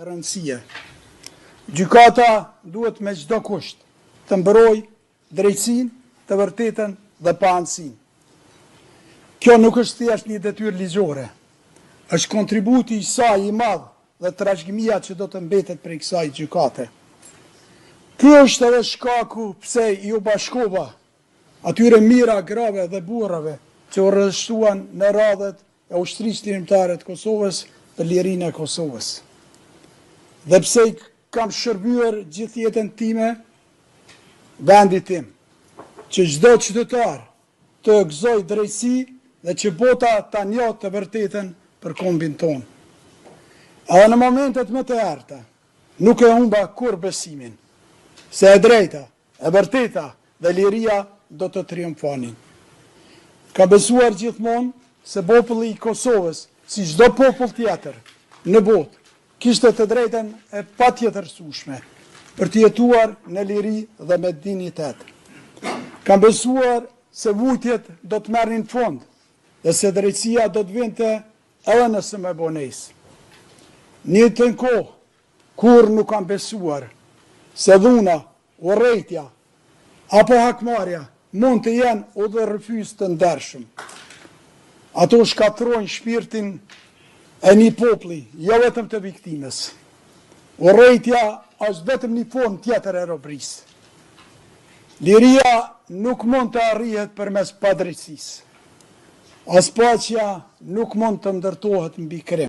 rëndësie. Gjykata duhet me çdo kusht të mbrojë drejtësinë, të vërtetën dhe pa anësinë. Kjo nuk është thjesht një detyrë ligjore, është kontributi i saj i madh dhe trashëgimia që do të mbetet prej kësaj gjykate. Ky është edhe shkaku pse ju bashkova atyre mira grave dhe burrave që u rreshtuan në radhët e ushtrisë lirimtare të Kosovës për lirinë e Kosovës. Dhe pse i kam shërbyer gjithë jetën time vendit tim, që çdo qytetar të gëzoj drejtësi dhe që bota ta njohë të vërtetën për kombin tonë. Edhe në momentet më të errta, nuk e humba kur besimin, se e drejta, e vërteta dhe liria do të triumfonin. Ka besuar gjithmonë se populli i Kosovës, si çdo popull tjetër në botë, kishte të drejtën e patjetërsueshme për të jetuar në liri dhe me dinjitet. Kam besuar se vujtjet do të merrnin fund dhe se drejtësia do të vinte edhe nëse me bonesë. Një të në kohë, kur nuk kam besuar se dhuna, urrejtja apo hakmarrja mund të jenë udhërrëfyes të ndershëm. Ato shkatrojnë shpirtin e një populli, jo vetëm të viktimës. Urrejtja është vetëm një formë tjetër e robërisë. Liria nuk mund të arrihet përmes padrejtësisë. As paqja nuk mund të ndërtohet mbi krim.